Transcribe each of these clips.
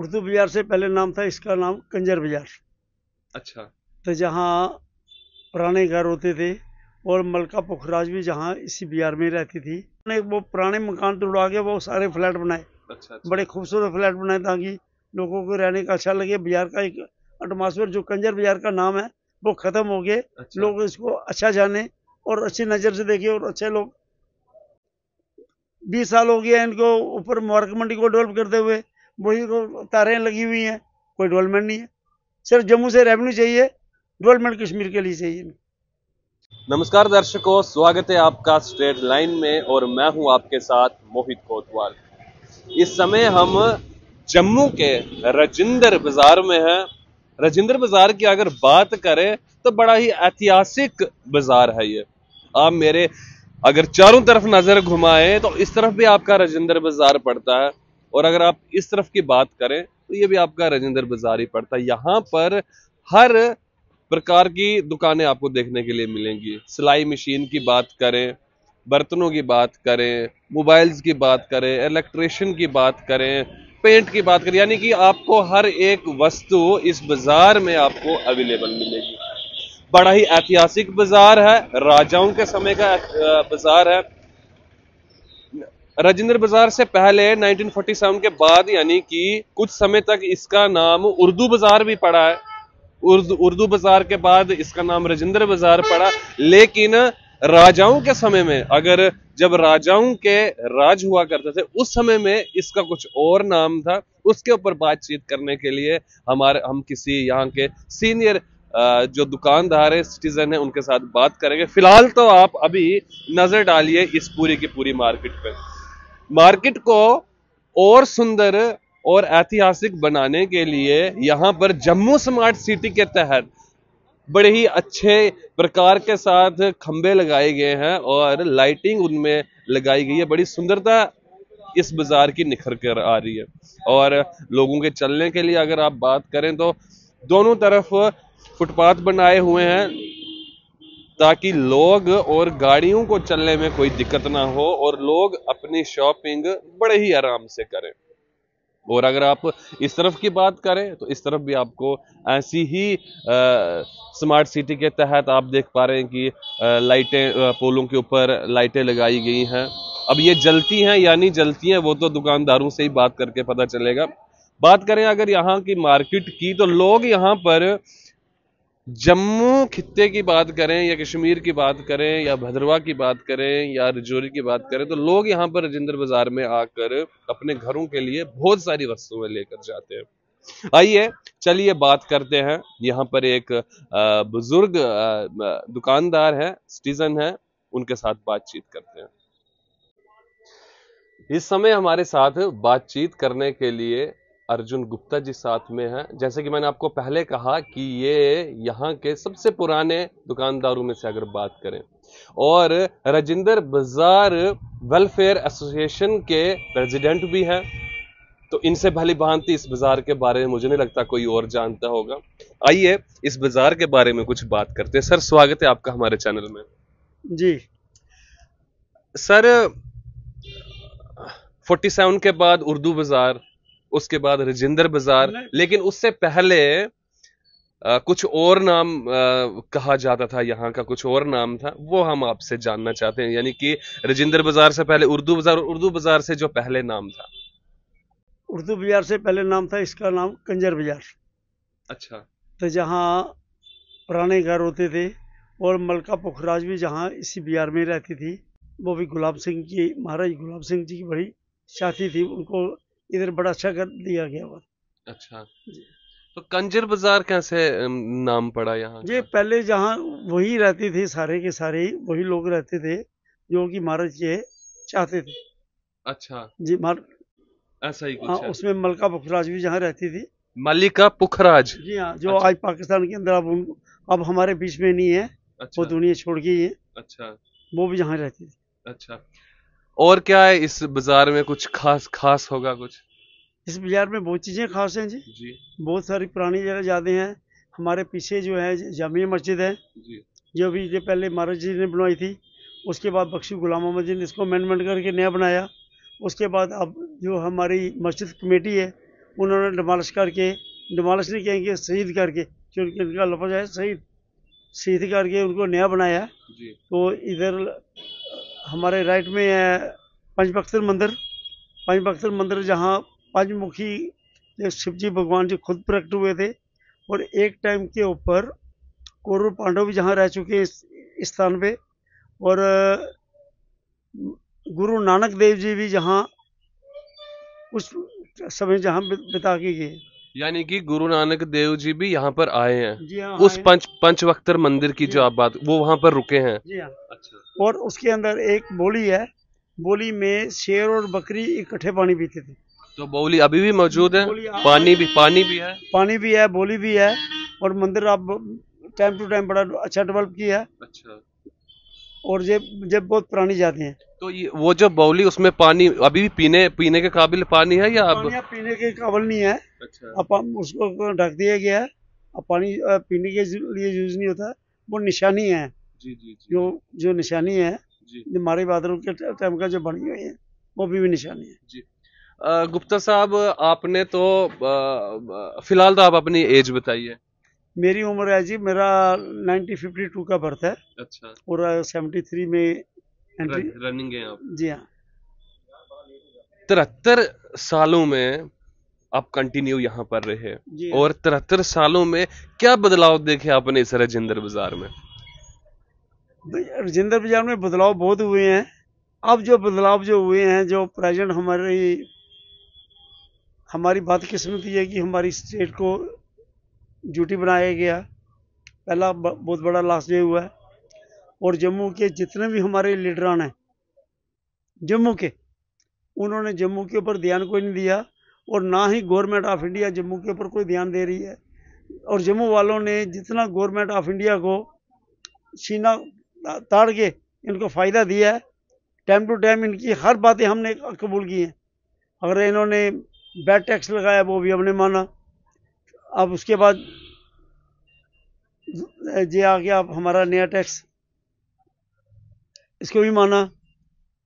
उर्दू बाजार से पहले नाम था, इसका नाम कंजर बाजार। अच्छा। तो जहाँ पुराने घर होते थे और मलका पुखराज भी जहाँ इसी बाजार में रहती थी, वो पुराने मकान तोड़वा के वो सारे फ्लैट बनाए। अच्छा, अच्छा। बड़े खूबसूरत फ्लैट बनाए ताकि लोगों को रहने का अच्छा लगे। बाजार का एक एटमॉस्फेयर जो कंजर बाजार का नाम है वो खत्म हो गए। अच्छा। लोग इसको अच्छा जाने और अच्छी नज़र से देखे। और अच्छे लोग 20 साल हो गया इनको ऊपर मुबारक मंडी को डेवलप करते हुए। वही तारें लगी हुई हैं, कोई डेवलपमेंट नहीं है। सिर्फ जम्मू से रेवेन्यू चाहिए, डेवलपमेंट कश्मीर के लिए चाहिए। नमस्कार दर्शकों, स्वागत है आपका स्ट्रेट लाइन में और मैं हूं आपके साथ मोहित कोतवाल। इस समय हम जम्मू के राजिंदर बाजार में हैं। राजिंदर बाजार की अगर बात करें तो बड़ा ही ऐतिहासिक बाजार है ये। आप मेरे अगर चारों तरफ नजर घुमाएं तो इस तरफ भी आपका राजिंदर बाजार पड़ता है और अगर आप इस तरफ की बात करें तो ये भी आपका राजिंदर बाजार ही पड़ता है। यहाँ पर हर प्रकार की दुकानें आपको देखने के लिए मिलेंगी। सिलाई मशीन की बात करें, बर्तनों की बात करें, मोबाइल्स की बात करें, इलेक्ट्रिशियन की बात करें, पेंट की बात करें, यानी कि आपको हर एक वस्तु इस बाजार में आपको अवेलेबल मिलेगी। बड़ा ही ऐतिहासिक बाजार है, राजाओं के समय का बाजार है। राजिंदर बाजार से पहले 1947 के बाद यानी कि कुछ समय तक इसका नाम उर्दू बाजार भी पड़ा है। उर्दू बाजार के बाद इसका नाम राजिंदर बाजार पड़ा। लेकिन राजाओं के समय में, अगर जब राजाओं के राज हुआ करते थे उस समय में इसका कुछ और नाम था। उसके ऊपर बातचीत करने के लिए हम किसी यहाँ के सीनियर जो दुकानदार है, सिटीजन है, उनके साथ बात करेंगे। फिलहाल तो आप अभी नजर डालिए इस पूरी की पूरी मार्केट पे। मार्केट को और सुंदर और ऐतिहासिक बनाने के लिए यहां पर जम्मू स्मार्ट सिटी के तहत बड़े ही अच्छे प्रकार के साथ खंबे लगाए गए हैं और लाइटिंग उनमें लगाई गई है। बड़ी सुंदरता इस बाजार की निखर कर आ रही है। और लोगों के चलने के लिए अगर आप बात करें तो दोनों तरफ फुटपाथ बनाए हुए हैं ताकि लोग और गाड़ियों को चलने में कोई दिक्कत ना हो और लोग अपनी शॉपिंग बड़े ही आराम से करें। और अगर आप इस तरफ की बात करें तो इस तरफ भी आपको ऐसी ही स्मार्ट सिटी के तहत आप देख पा रहे हैं कि लाइटें, पोलों के ऊपर लाइटें लगाई गई हैं। अब ये जलती हैं या नहीं जलती हैं वो तो दुकानदारों से ही बात करके पता चलेगा। बात करें अगर यहाँ की मार्केट की तो लोग यहाँ पर जम्मू खित्ते की बात करें या कश्मीर की बात करें या भद्रवाह की बात करें या राजौरी की बात करें तो लोग यहाँ पर राजिंदर बाजार में आकर अपने घरों के लिए बहुत सारी वस्तुएं लेकर जाते हैं। आइए चलिए बात करते हैं। यहाँ पर एक बुजुर्ग दुकानदार है, सिटीजन है, उनके साथ बातचीत करते हैं। इस समय हमारे साथ बातचीत करने के लिए अर्जुन गुप्ता जी साथ में हैं। जैसे कि मैंने आपको पहले कहा कि ये यहाँ के सबसे पुराने दुकानदारों में से अगर बात करें और राजिंदर बाजार वेलफेयर एसोसिएशन के प्रेसिडेंट भी हैं, तो इनसे भली भांति इस बाजार के बारे में मुझे नहीं लगता कोई और जानता होगा। आइए इस बाजार के बारे में कुछ बात करते हैं। सर, स्वागत है आपका हमारे चैनल में। जी सर, 47 के बाद उर्दू बाजार, उसके बाद राजिंदर बाजार, लेकिन उससे पहले कुछ और नाम कहा जाता था, यहाँ का कुछ और नाम था, वो हम आपसे जानना चाहते हैं। यानी कि राजिंदर बाजार से पहले उर्दू बाजार और उर्दू बाजार से जो पहले नाम था। उर्दू बाजार से पहले नाम था, इसका नाम कंजर बाजार। अच्छा। तो जहाँ पुराने घर होते थे और मलका पुखराज भी जहाँ इसी बाजार में रहती थी, वो भी गुलाब सिंह की, महाराज गुलाब सिंह जी की बड़ी साथी थी, उनको इधर बड़ा अच्छा कर दिया गया हुआ। अच्छा, तो कंजर बाजार कैसे नाम पड़ा यहाँ? ये पहले जहाँ वही रहते थे, सारे के सारे वही लोग रहते थे जो कि महाराज के चाहते थे। अच्छा जी, ऐसा ही कुछ हाँ, है। उसमें मलका पुखराज भी जहाँ रहती थी। मलिका पुखराज? जी हाँ, जो अच्छा। आज पाकिस्तान के अंदर अब हमारे बीच में नहीं है। अच्छा। वो दुनिया छोड़ गई है। अच्छा। वो भी जहाँ रहती थी। अच्छा, और क्या है इस बाजार में? कुछ खास होगा कुछ? इस बाजार में बहुत चीजें खास हैं जी। बहुत सारी पुरानी जगह यादें हैं। हमारे पीछे जो है जामिया मस्जिद है जी, जो भी ये पहले महाराज जी ने बनवाई थी। उसके बाद बख्शी गुलाम मोहम्मद जी ने इसको अमेंडमेंट करके नया बनाया। उसके बाद अब जो हमारी मस्जिद कमेटी है उन्होंने डिमॉलिश करके, डिमॉलिश नहीं कहेंगे, शहीद करके, क्योंकि इनका लफ्ज़ है शहीद, शहीद करके उनको नया बनाया। जी। तो इधर हमारे राइट में है पंचबख्तर मंदिर। पंचबख्तर मंदिर जहाँ पंचमुखी शिव जी भगवान जी खुद प्रकट हुए थे, और एक टाइम के ऊपर कौरव पांडव भी जहाँ रह चुके हैं इस स्थान पे, और गुरु नानक देव जी भी जहाँ उस समय जहाँ बिता के गए। यानी कि गुरु नानक देव जी भी यहाँ पर आए हैं। जी हाँ, उस पंचवक्तर मंदिर की जो आप बात, वो वहां पर रुके हैं। जी हाँ। अच्छा। और उसके अंदर एक बोली है, बोली में शेर और बकरी इकट्ठे पानी पीते थे। तो बोली अभी भी मौजूद है, बोली पानी भी है, पानी भी है, बोली भी है, और मंदिर अब टाइम टू टाइम बड़ा अच्छा डेवलप किया है। अच्छा। और ये बहुत पुरानी जाती हैं। तो ये वो जो बाउली, उसमें पानी अभी भी पीने के काबिल पानी है या अब? पानी अब पीने के काबिल नहीं है। अच्छा। अब उसको ढक दिया गया है, अब पानी पीने के लिए यूज नहीं होता। वो निशानी है। जी जी जी। जो निशानी है, जी। हमारे बादलों के टाइम का जो बनी हुई है, वो भी निशानी है। जी। गुप्ता साहब, आपने तो फिलहाल तो आप अपनी एज बताइए। मेरी उम्र है जी, मेरा 1952 का बर्थ है। अच्छा। और 73 में एंट्री। रनिंग है आप? जी हाँ। 73 सालों में आप कंटिन्यू यहाँ पर रहे, जी हाँ। और 73 सालों में क्या बदलाव देखे आपने इस राजेंद्र बाजार में? राजेंद्र बाजार में बदलाव बहुत हुए हैं। अब जो बदलाव जो हुए हैं, जो प्रेजेंट हमारी बदकिस्मती है कि हमारी स्टेट को ड्यूटी बनाया गया। पहला बहुत बड़ा लॉस ये हुआ है। और जम्मू के जितने भी हमारे लीडरान हैं जम्मू के, उन्होंने जम्मू के ऊपर ध्यान कोई नहीं दिया, और ना ही गवर्नमेंट ऑफ इंडिया जम्मू के ऊपर कोई ध्यान दे रही है। और जम्मू वालों ने जितना गवर्नमेंट ऑफ इंडिया को सीना ताड़ के इनको फ़ायदा दिया है, टाइम टू टाइम इनकी हर बातें हमने कबूल की हैं। अगर इन्होंने बैड टैक्स लगाया, वो भी हमने माना। अब उसके बाद ये आ गया अब हमारा नया टैक्स, इसको भी माना।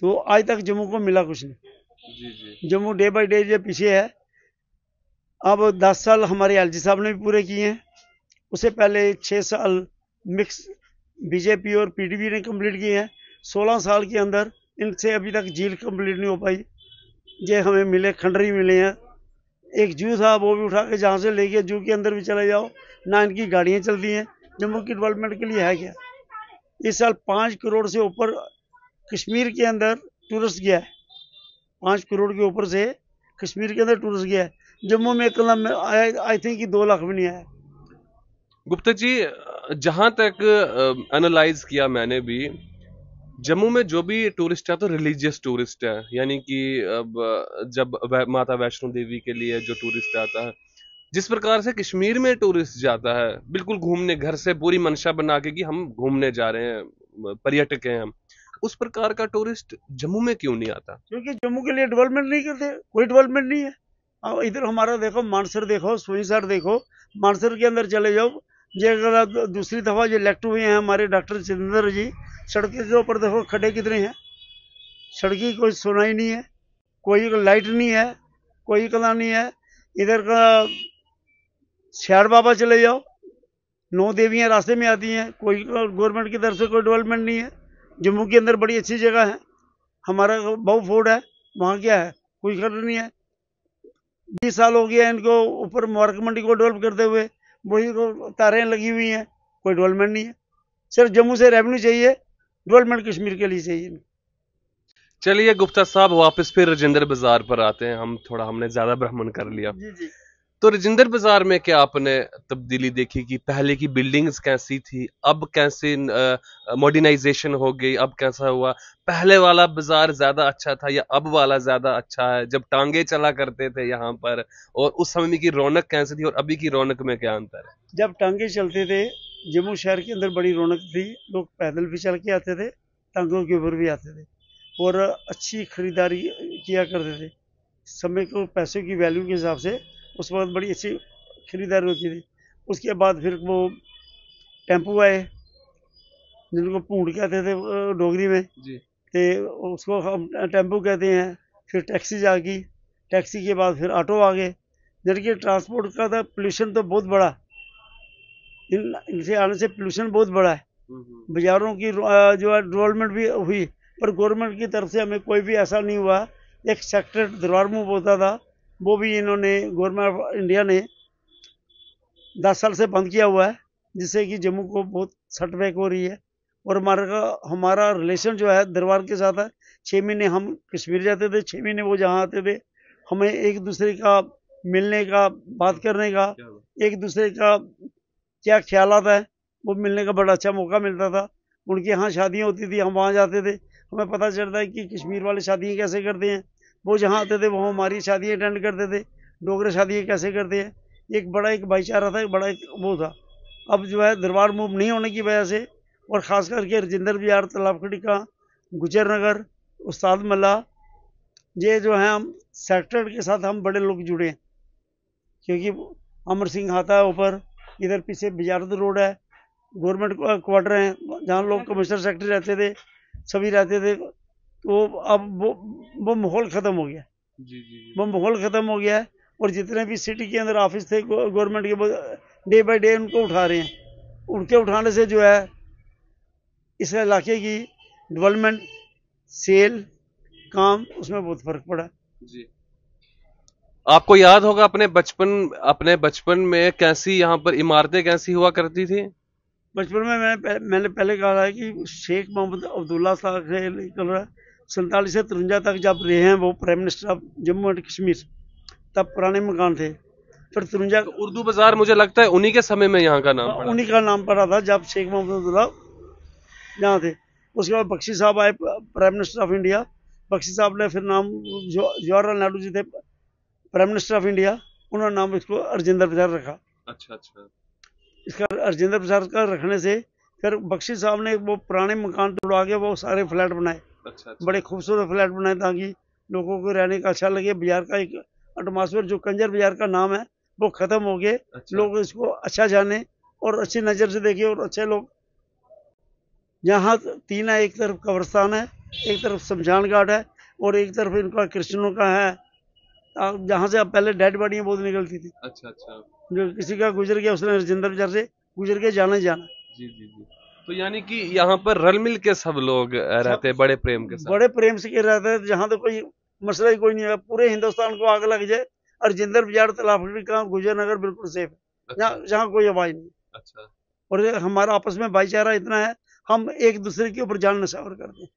तो आज तक जम्मू को मिला कुछ नहीं। जी जी। जम्मू डे बाई डे ये पीछे है। अब 10 साल हमारे एलजी साहब ने भी पूरे किए हैं। उससे पहले 6 साल मिक्स बीजेपी और पीडीपी ने कंप्लीट किए हैं। 16 साल के अंदर इनसे अभी तक झील कंप्लीट नहीं हो पाई। ये हमें मिले, खंडरी मिले हैं। एक जू था, वो भी उठा के जहाँ से ले गया, जू के अंदर भी चले जाओ, ना इनकी गाड़ियाँ चलती हैं। जम्मू की डेवलपमेंट के लिए है क्या? इस साल 5 करोड़ से ऊपर कश्मीर के अंदर टूरिस्ट गया है। 5 करोड़ के ऊपर से कश्मीर के अंदर टूरिस्ट गया है। जम्मू में कलम में आई थिंक कि 2 लाख भी नहीं आया। गुप्ता जी, जहां तक एनालाइज किया मैंने भी, जम्मू में जो भी टूरिस्ट है तो रिलीजियस टूरिस्ट है। यानी कि अब जब माता वैष्णो देवी के लिए जो टूरिस्ट आता है, जिस प्रकार से कश्मीर में टूरिस्ट जाता है बिल्कुल घूमने, घर से पूरी मंशा बना के कि हम घूमने जा रहे हैं, पर्यटक हैं हम, उस प्रकार का टूरिस्ट जम्मू में क्यों नहीं आता? क्योंकि जम्मू के लिए डेवलपमेंट नहीं करते, कोई डेवलपमेंट नहीं है। अब इधर हमारा देखो, मानसर देखो, सुइसर देखो, मानसर के अंदर चले जाओ। ये अगर दूसरी दफा जो इलेक्ट हुए हैं हमारे डॉक्टर जितेंद्र जी, सड़कों के ऊपर देखो खड्डे कितने हैं। सड़क की कोई सुनाई नहीं है, कोई लाइट नहीं है, कोई कला नहीं है। इधर का श्याड़ बाबा चले जाओ, 9 देवियां रास्ते में आती हैं, कोई गवर्नमेंट की तरफ से कोई डेवलपमेंट नहीं है। जम्मू के अंदर बड़ी अच्छी जगह है, हमारा बहु फोर्ट है, वहाँ क्या है? कोई खर्च नहीं है। 20 साल हो गया इनको ऊपर मुबारक मंडी को डेवलप करते हुए, वही तारें लगी हुई हैं, कोई डेवलपमेंट नहीं है। सिर्फ जम्मू से रेवेन्यू चाहिए, डेवलपमेंट कश्मीर के लिए चाहिए। चलिए गुप्ता साहब, वापस फिर राजेंद्र बाजार पर आते हैं। हमने ज्यादा भ्रमण कर लिया। जी जी। तो राजेंद्र बाजार में क्या आपने तब्दीली देखी कि पहले की बिल्डिंग्स कैसी थी, अब कैसे मॉडर्नाइजेशन हो गई, अब कैसा हुआ? पहले वाला बाजार ज्यादा अच्छा था या अब वाला ज्यादा अच्छा है? जब टांगे चला करते थे यहाँ पर, और उस समय की रौनक कैसी थी और अभी की रौनक में क्या अंतर है? जब टांगे चलते थे, जम्मू शहर के अंदर बड़ी रौनक थी। लोग पैदल भी चल के आते थे, टांगों के ऊपर भी आते थे, और अच्छी खरीदारी किया करते थे। समय को पैसों की वैल्यू के हिसाब से उस वक्त बड़ी अच्छी खरीदारी होती थी। उसके बाद फिर वो टेम्पू आए, जिनको पूंड कहते थे डोगरी में जी। ते, उसको हम टेम्पू कहते हैं। फिर टैक्सी आ गई, टैक्सी के बाद फिर ऑटो आ गए, जबकि ट्रांसपोर्ट का तो पोल्यूशन तो बहुत बड़ा, इनसे आने से पोल्यूशन बहुत बड़ा है। बाजारों की जो है डेवलपमेंट भी हुई, पर गवर्नमेंट की तरफ से हमें कोई भी ऐसा नहीं हुआ। एक सेक्टर दरबार मूव होता था, वो भी इन्होंने, गवर्नमेंट ऑफ इंडिया ने 10 साल से बंद किया हुआ है, जिससे कि जम्मू को बहुत सेटबैक हो रही है। और हमारा रिलेशन जो है दरबार के साथ है। 6 महीने हम कश्मीर जाते थे, 6 महीने वो जहाँ आते थे। हमें एक दूसरे का मिलने का, बात करने का, एक दूसरे का क्या ख्यालात है, वो मिलने का बड़ा अच्छा मौका मिलता था। उनके यहाँ शादियाँ होती थी, हम वहाँ जाते थे, हमें पता चलता है कि कश्मीर वाले शादियाँ कैसे करते हैं। वो जहाँ आते थे वो हमारी शादियाँ अटेंड करते थे, डोगरे शादियाँ कैसे करते हैं। एक भाईचारा था, एक बड़ा एक वो था। अब जो है दरबार मूव नहीं होने की वजह से, और ख़ास करके राजेंद्र बिहार, तालाबखड़ी का, गुजर नगर, उस्ताद मल्ला, ये जो है हम सेक्टर के साथ हम बड़े लोग जुड़े हैं। क्योंकि अमर सिंह आता है ऊपर, इधर पीछे बिजारद रोड है, गवर्नमेंट क्वार्टर है, जहाँ लोग कमिश्नर सेक्रेटरी रहते थे, सभी रहते थे। तो अब वो माहौल ख़त्म हो गया। वो माहौल ख़त्म हो गया है। और जितने भी सिटी के अंदर ऑफिस थे गवर्नमेंट के, वो डे बाय डे उनको उठा रहे हैं। उनके उठाने से जो है इस इलाके की डेवलपमेंट, सेल, काम, उसमें बहुत फर्क पड़ा जी। आपको याद होगा अपने बचपन में कैसी यहाँ पर इमारतें कैसी हुआ करती थी? बचपन में मैंने पहले कहा है कि शेख मोहम्मद अब्दुल्ला साहब से लेकर 47 से 53 तक जब रहे हैं वो prime minister of Jammu and Kashmir, तब पुराने मकान थे। फिर 53 उर्दू बाजार मुझे लगता है उन्हीं के समय में यहाँ का नाम पड़ा। उन्हीं का नाम पड़ा था जब शेख मोहम्मद अब्दुल्ला यहाँ थे। उसके बाद बख्शी साहब आए prime minister of India. Bakshi साहब ने फिर नाम, जवाहरलाल नेहरू जी थे प्राइम मिनिस्टर ऑफ इंडिया, उन्होंने नाम इसको राजेंद्र बाजार रखा। अच्छा अच्छा। इसका राजेंद्र बाजार का रखने से फिर बख्शी साहब ने वो पुराने मकान तोड़वा के वो सारे फ्लैट बनाए। अच्छा। बड़े खूबसूरत फ्लैट बनाए ताकि लोगों को रहने का अच्छा लगे। बाजार का एक एटमॉस्फेयर, जो कंजर बाजार का नाम है, वो खत्म हो गए। अच्छा। लोग इसको अच्छा जाने और अच्छी नज़र से देखे और अच्छे लोग। यहाँ 3 है, एक तरफ कब्रस्तान है, एक तरफ शमशान घाट है, और एक तरफ इनका क्रिश्चियनों का है, जहाँ से अब पहले डेड बॉडियाँ बहुत निकलती थी। अच्छा अच्छा। जो किसी का गुजर गया, उसने राजेंद्र बाजार से गुजर के जाना ही जाना। जी जी जी। तो यानी कि यहाँ पर रल मिल के सब लोग रहते हैं बड़े प्रेम के साथ। बड़े प्रेम से के रहते हैं। जहाँ तो कोई मसला ही कोई नहीं है। पूरे हिंदुस्तान को आग लग जाए, राजेंद्र बाजार, तालाबखड़ी का, गुजर नगर बिल्कुल सेफ है। जहाँ कोई आवाज नहीं। अच्छा। और हमारा आपस में भाईचारा इतना है, हम एक दूसरे के ऊपर जान नशावर करते हैं।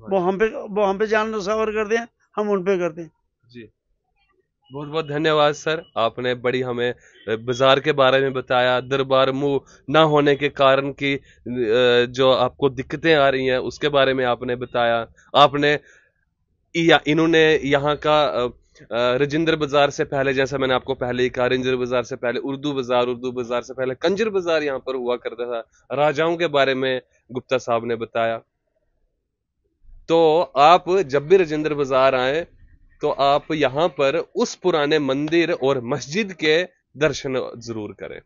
वो हम पे जान नशावर करते हैं, हम उन पे करते हैं। जी, बहुत बहुत धन्यवाद सर। आपने बड़ी हमें बाजार के बारे में बताया, दरबार मूव ना होने के कारण की जो आपको दिक्कतें आ रही हैं उसके बारे में आपने बताया। इन्होंने यहाँ का राजेंद्र बाजार से पहले, जैसा मैंने आपको पहले ही कहा, राजेंद्र बाजार से पहले उर्दू बाजार से पहले कंजर बाजार यहाँ पर हुआ करता था। राजाओं के बारे में गुप्ता साहब ने बताया। तो आप जब भी राजेंद्र बाजार आए तो आप यहाँ पर उस पुराने मंदिर और मस्जिद के दर्शन जरूर करें।